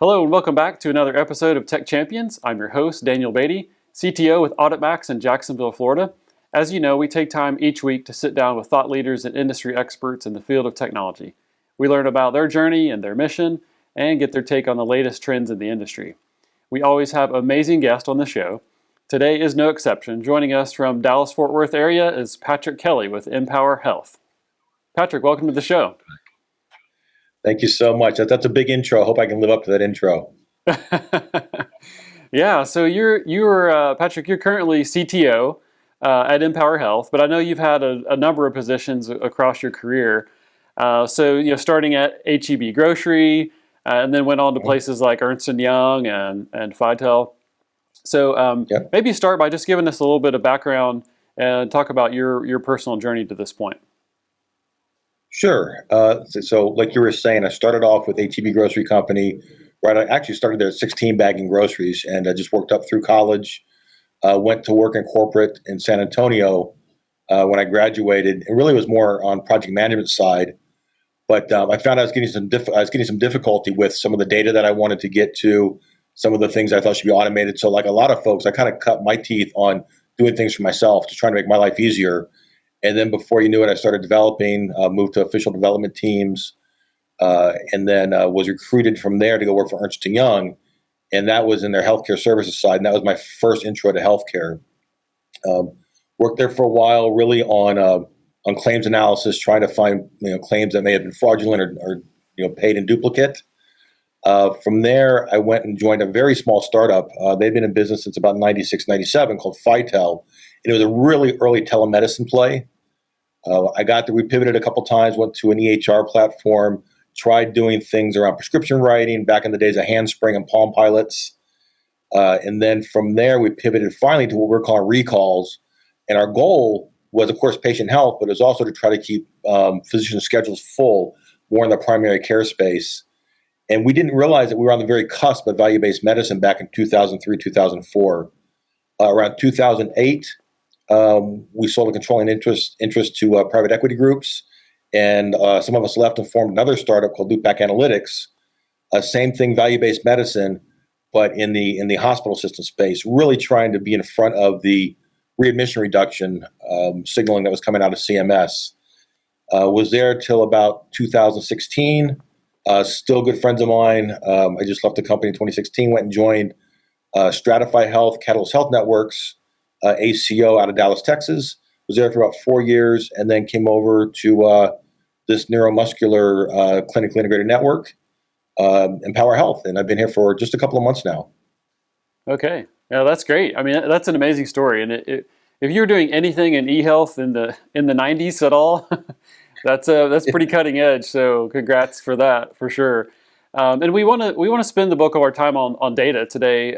Hello and welcome back to another episode of Tech Champions. I'm your host, Daniel Beaty, CTO with AuditMax in Jacksonville, Florida. As you know, we take time each week to sit down with thought leaders and industry experts in the field of technology. We learn about their journey and their mission and get their take on the latest trends in the industry. We always have amazing guests on the show. Today is no exception. Joining us from Dallas-Fort Worth area is Patrick Kelly with MPOWERHealth. Patrick, welcome to the show. Thank you so much. That's a big intro. I hope I can live up to that intro. Yeah, so you're Patrick. You're currently CTO at MPOWERHealth, but I know you've had a number of positions across your career. So starting at HEB Grocery, and then went on to places like Ernst & Young and Fitel. So maybe start by just giving us a little bit of background and talk about your personal journey to this point. Sure. So like you were saying, I started off with HEB Grocery Company. Right, I actually started there at 16 bagging groceries, and I just worked up through college. Went to work in corporate in San Antonio when I graduated. It really was more on project management side, but I found I was getting some difficulty with some of the data that I wanted to get to, some of the things I thought should be automated. So like a lot of folks, I kind of cut my teeth on doing things for myself to try to make my life easier. And then before you knew it, I started developing, moved to official development teams, and then was recruited from there to go work for Ernst & Young. And that was in their healthcare services side. And that was my first intro to healthcare. Worked there for a while, really on claims analysis, trying to find claims that may have been fraudulent or paid in duplicate. From there, I went and joined a very small startup. They've been in business since about 96, 97 called Fitel. And it was a really early telemedicine play. We pivoted a couple times, went to an EHR platform, tried doing things around prescription writing, back in the days of Handspring and Palm Pilots. And then from there, we pivoted finally to what we're calling recalls. And our goal was, of course, patient health, but it was also to try to keep physician schedules full, more in the primary care space. And we didn't realize that we were on the very cusp of value-based medicine back in 2003, 2004. Around 2008, we sold a controlling interest to private equity groups, and some of us left and formed another startup called Loopback Analytics. Same thing, value-based medicine, but in the hospital system space, really trying to be in front of the readmission reduction signaling that was coming out of CMS. Was there till about 2016. Still good friends of mine. I just left the company in 2016, went and joined Stratify Health, Catalyst Health Networks, ACO out of Dallas, Texas. Was there for about 4 years, and then came over to this neuromuscular clinically integrated network, MPOWERHealth, and I've been here for just a couple of months now. Okay, yeah, that's great. I mean, that's an amazing story. And if you were doing anything in e-health in the 90s at all, that's pretty cutting edge. So congrats for that, for sure. And we want to spend the bulk of our time on data today.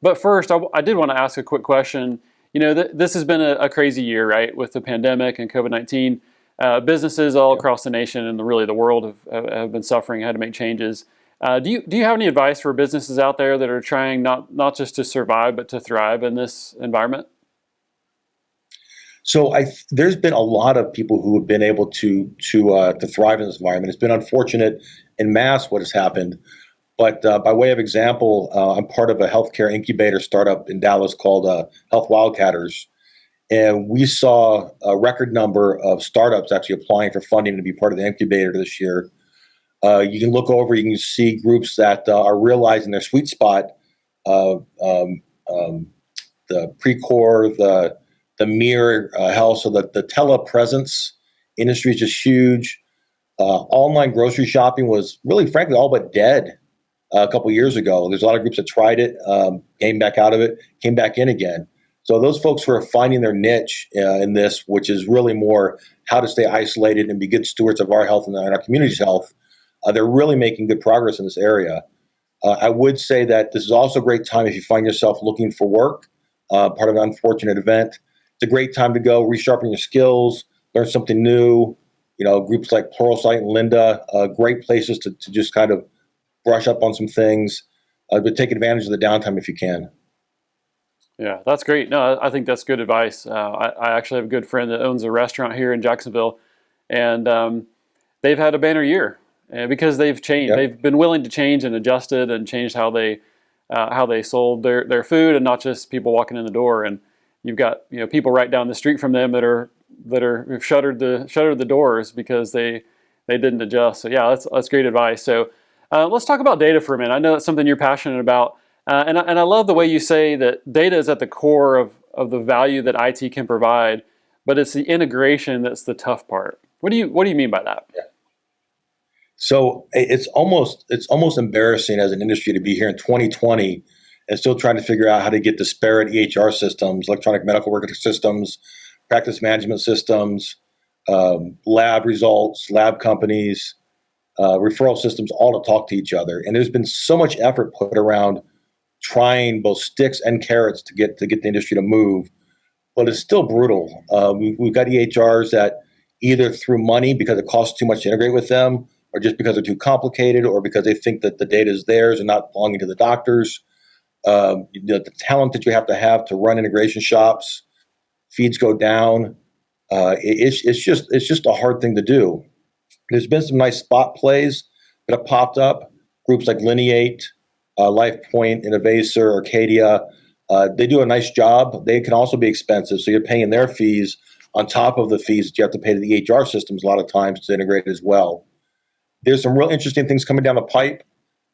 But first, I did want to ask a quick question. This has been a crazy year, right, with the pandemic and COVID-19. Businesses all across the nation and really the world have been suffering, had to make changes. Do you have any advice for businesses out there that are trying not just to survive but to thrive in this environment? So there's been a lot of people who have been able to thrive in this environment. It's been unfortunate en masse what has happened. But by way of example, I'm part of a healthcare incubator startup in Dallas called Health Wildcatters. And we saw a record number of startups actually applying for funding to be part of the incubator this year. You can look over, you can see groups that are realizing their sweet spot, the Precor, the Mirror Health, so that the telepresence industry is just huge. Online grocery shopping was really, frankly, all but dead a couple years ago. There's a lot of groups that tried it, came back out of it, came back in again. So those folks who are finding their niche in this, which is really more how to stay isolated and be good stewards of our health and our community's health, they're really making good progress in this area. I would say that this is also a great time if you find yourself looking for work, part of an unfortunate event. It's a great time to go resharpen your skills, learn something new. Groups like Pluralsight and Lynda, great places to just kind of brush up on some things, but take advantage of the downtime if you can. Yeah, that's great. No, I think that's good advice. I actually have a good friend that owns a restaurant here in Jacksonville, and they've had a banner year. because they've changed. Yep. They've been willing to change and adjusted and changed how they sold their food, and not just people walking in the door. And you've got people right down the street from them that have shuttered the doors because they didn't adjust. So yeah, that's great advice. So let's talk about data for a minute. I know it's something you're passionate about, and I love the way you say that data is at the core of the value that IT can provide, but it's the integration that's the tough part. What do you mean by that? Yeah. So it's almost embarrassing as an industry to be here in 2020 and still trying to figure out how to get disparate EHR systems, electronic medical record systems, practice management systems, lab results, lab companies, referral systems, all to talk to each other. And there's been so much effort put around trying both sticks and carrots to get the industry to move, but it's still brutal. We've got EHRs that either through money because it costs too much to integrate with them, or just because they're too complicated, or because they think that the data is theirs and not belonging to the doctors. The talent that you have to run integration shops, feeds go down. It's just a hard thing to do. There's been some nice spot plays that have popped up. Groups like Lineate, LifePoint, Innovacor, Arcadia, they do a nice job. They can also be expensive, so you're paying their fees on top of the fees that you have to pay to the EHR systems a lot of times to integrate as well. There's some real interesting things coming down the pipe.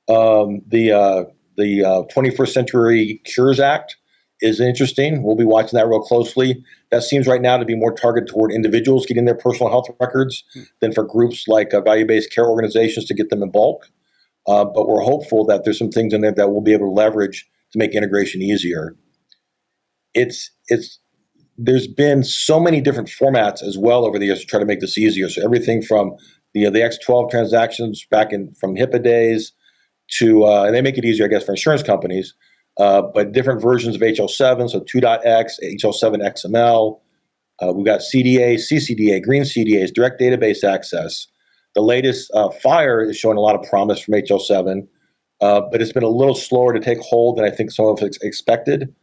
The 21st Century Cures Act is interesting. We'll be watching that real closely. That seems right now to be more targeted toward individuals getting their personal health records than for groups like value-based care organizations to get them in bulk. But we're hopeful that there's some things in there that we'll be able to leverage to make integration easier. There's been so many different formats as well over the years to try to make this easier. So everything from the X12 transactions from HIPAA days to, and they make it easier, I guess, for insurance companies, but different versions of HL7, so 2.x, HL7 XML. We've got CDA, CCDA, green CDAs, direct database access. The latest FHIR is showing a lot of promise from HL7, but it's been a little slower to take hold than I think some of us expected.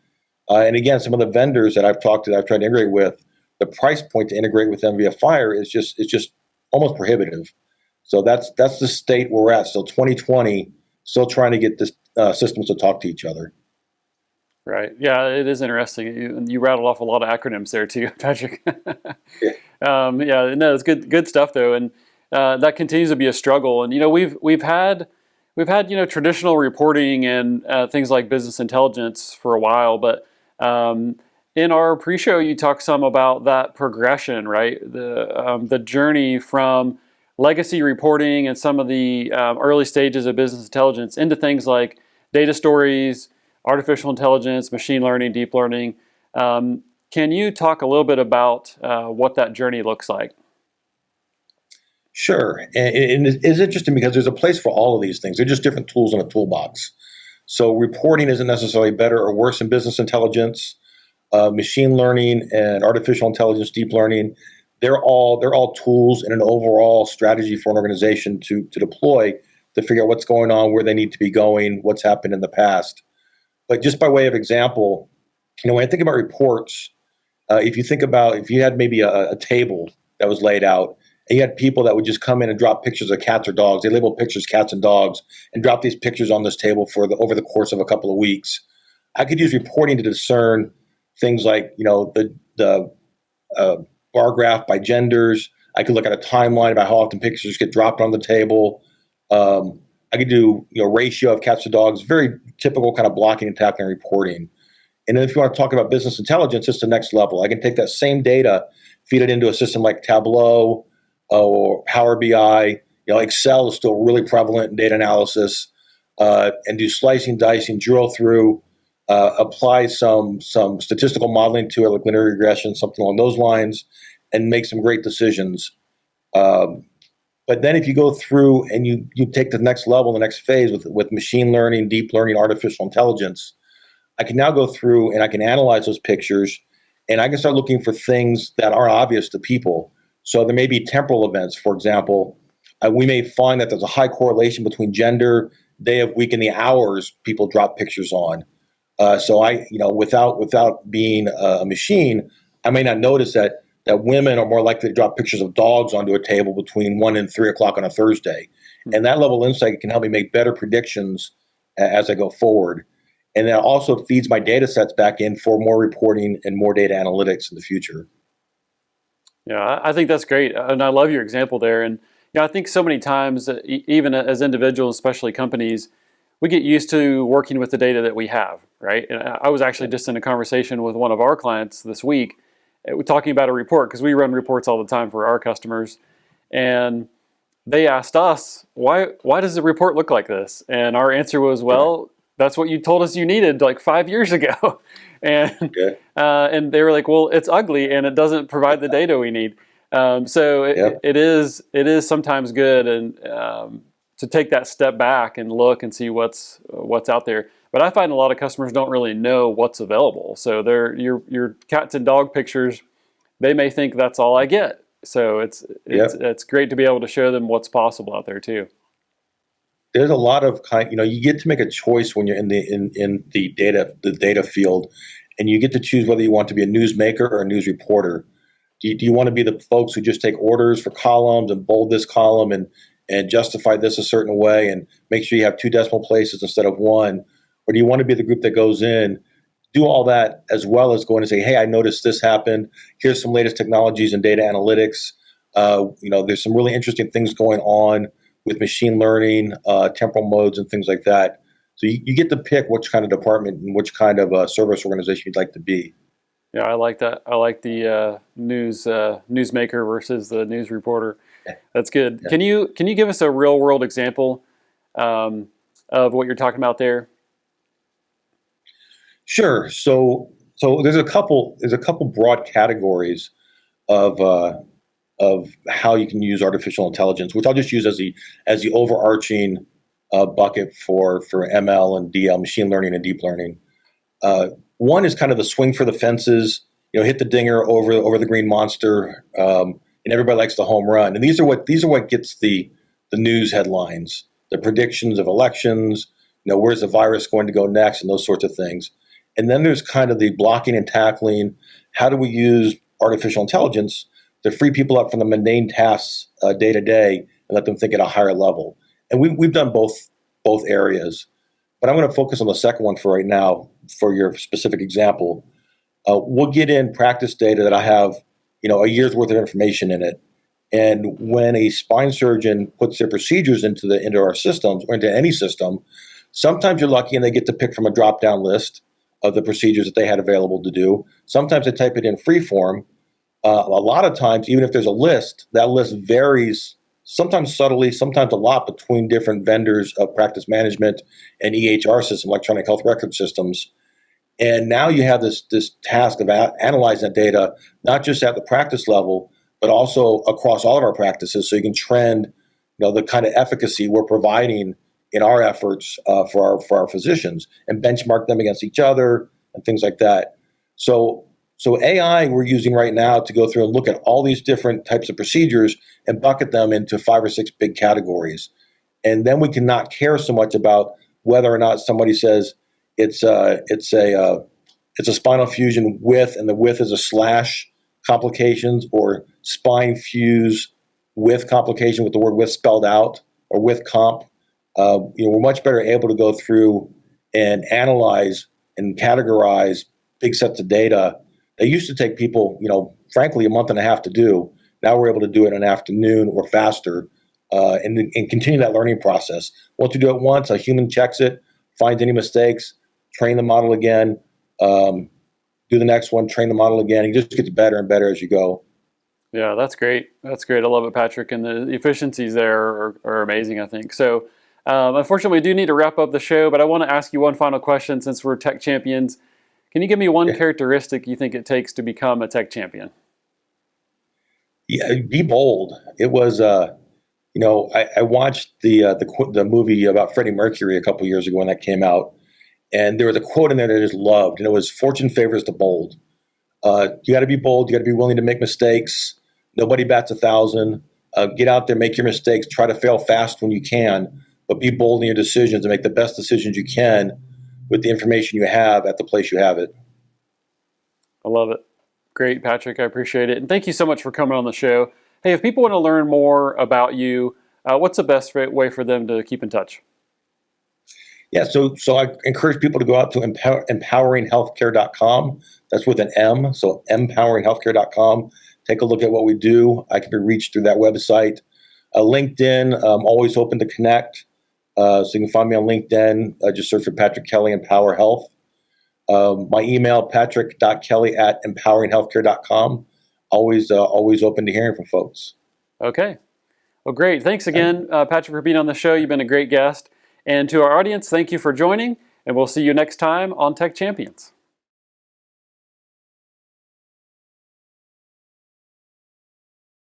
And again, some of the vendors that I've tried to integrate with, the price point to integrate with them via FHIR is just almost prohibitive. So that's the state we're at. Still 2020, still trying to get this systems to talk to each other. Right. Yeah, it is interesting. You rattled off a lot of acronyms there too, Patrick. Yeah. No, it's good stuff though, and that continues to be a struggle. And we've had traditional reporting and things like business intelligence for a while, but in our pre-show, you talked some about that progression, right? The journey from legacy reporting and some of the early stages of business intelligence into things like data stories, artificial intelligence, machine learning, deep learning. Can you talk a little bit about what that journey looks like? Sure. And it's interesting because there's a place for all of these things. They're just different tools in a toolbox. So reporting isn't necessarily better or worse in business intelligence. Machine learning and artificial intelligence, deep learning, they're all tools in an overall strategy for an organization to deploy to figure out what's going on, where they need to be going, what's happened in the past. But just by way of example, when I think about reports, if you had maybe a table that was laid out, and you had people that would just come in and drop pictures of cats or dogs. They label pictures cats and dogs and drop these pictures on this table over the course of a couple of weeks. I could use reporting to discern things like the bar graph by genders. I could look at a timeline about how often pictures get dropped on the table. I could do ratio of cats to dogs, very typical kind of blocking and tackling reporting. And then if you want to talk about business intelligence, it's the next level. I can take that same data, feed it into a system like Tableau or Power BI. Excel is still really prevalent in data analysis, and do slicing, dicing, drill through, apply some statistical modeling to it, like linear regression, something along those lines, and make some great decisions. But then if you go through and you take the next level, the next phase with machine learning, deep learning, artificial intelligence, I can now go through and I can analyze those pictures, and I can start looking for things that aren't obvious to people. So there may be temporal events, for example. We may find that there's a high correlation between gender, day of week, and the hours people drop pictures on. So without being a machine, I may not notice that women are more likely to drop pictures of dogs onto a table between 1 and 3 o'clock on a Thursday. And that level of insight can help me make better predictions as I go forward. And that also feeds my data sets back in for more reporting and more data analytics in the future. Yeah, I think that's great, and I love your example there. And I think so many times, even as individuals, especially companies, we get used to working with the data that we have, right? And I was actually just in a conversation with one of our clients this week, talking about a report because we run reports all the time for our customers, and they asked us, why does the report look like this? And our answer was, well, that's what you told us you needed like 5 years ago. and Okay. and they were like, well, it's ugly and it doesn't provide the data we need. So Yep. it is sometimes good and to take that step back and look and see what's out there. But I find a lot of customers don't really know what's available. So your cats and dog pictures, they may think that's all I get. So Yep. it's great to be able to show them what's possible out there too. There's a lot of you get to make a choice when you're in the data field, and you get to choose whether you want to be a newsmaker or a news reporter. Do you want to be the folks who just take orders for columns and bold this column and justify this a certain way and make sure you have two decimal places instead of one? Or do you want to be the group that goes in, do all that as well as going and say, hey, I noticed this happened. Here's some latest technologies in data analytics. There's some really interesting things going on with machine learning, temporal modes and things like that. So you get to pick which kind of department and which kind of service organization you'd like to be. Yeah, I like that. I like the newsmaker versus the news reporter. That's good. Yeah. Can you give us a real world example of what you're talking about there? Sure. So there's a couple broad categories of how you can use artificial intelligence, which I'll just use as the overarching bucket for ML and DL, machine learning and deep learning. One is kind of the swing for the fences, hit the dinger over the green monster, and everybody likes the home run. And these are what gets the news headlines, the predictions of elections, where's the virus going to go next, and those sorts of things. And then there's kind of the blocking and tackling. How do we use artificial intelligence to free people up from the mundane tasks day to day and let them think at a higher level? And we've done both areas. But I'm going to focus on the second one for right now, for your specific example. We'll get in practice data that I have, a year's worth of information in it. And when a spine surgeon puts their procedures into our systems or into any system, sometimes you're lucky and they get to pick from a drop-down list of the procedures that they had available to do. Sometimes they type it in free form. A lot of times, even if there's a list, that list varies, sometimes subtly, sometimes a lot, between different vendors of practice management and EHR system, electronic health record systems. And now you have this task of analyzing that data, not just at the practice level, but also across all of our practices, so you can trend, the kind of efficacy we're providing in our efforts for our physicians, and benchmark them against each other and things like that. So AI we're using right now to go through and look at all these different types of procedures and bucket them into 5 or 6 big categories. And then we can not care so much about whether or not somebody says it's a spinal fusion with, and the with is a slash complications, or spine fuse with complication with the word with spelled out, or with comp. We're much better able to go through and analyze and categorize big sets of data. They used to take people, frankly, a month and a half to do. Now we're able to do it in an afternoon or faster, and continue that learning process. Once you do it once, a human checks it, finds any mistakes, train the model again, do the next one, train the model again. It just gets better and better as you go. Yeah, that's great. That's great. I love it, Patrick. And the efficiencies there are amazing, I think. So, unfortunately, we do need to wrap up the show, but I want to ask you one final question since we're tech champions. Can you give me one characteristic you think it takes to become a tech champion? Yeah, be bold. It was, I watched the movie about Freddie Mercury a couple years ago when that came out, and there was a quote in there that I just loved, and it was, "Fortune favors the bold." You got to be bold. You got to be willing to make mistakes. Nobody bats 1,000. Get out there, make your mistakes, try to fail fast when you can, but be bold in your decisions and make the best decisions you can with the information you have at the place you have it. I love it. Great, Patrick. I appreciate it. And thank you so much for coming on the show. Hey, if people want to learn more about you, what's the best way for them to keep in touch? Yeah, so I encourage people to go out to empoweringhealthcare.com. That's with an M, so empoweringhealthcare.com. Take a look at what we do. I can be reached through that website. LinkedIn, I'm always open to connect. So you can find me on LinkedIn. Just search for Patrick Kelly, Empower Health. My email, patrick.kelly@empoweringhealthcare.com. Always open to hearing from folks. Okay. Well, great. Thanks again, Patrick, for being on the show. You've been a great guest. And to our audience, thank you for joining, and we'll see you next time on Tech Champions.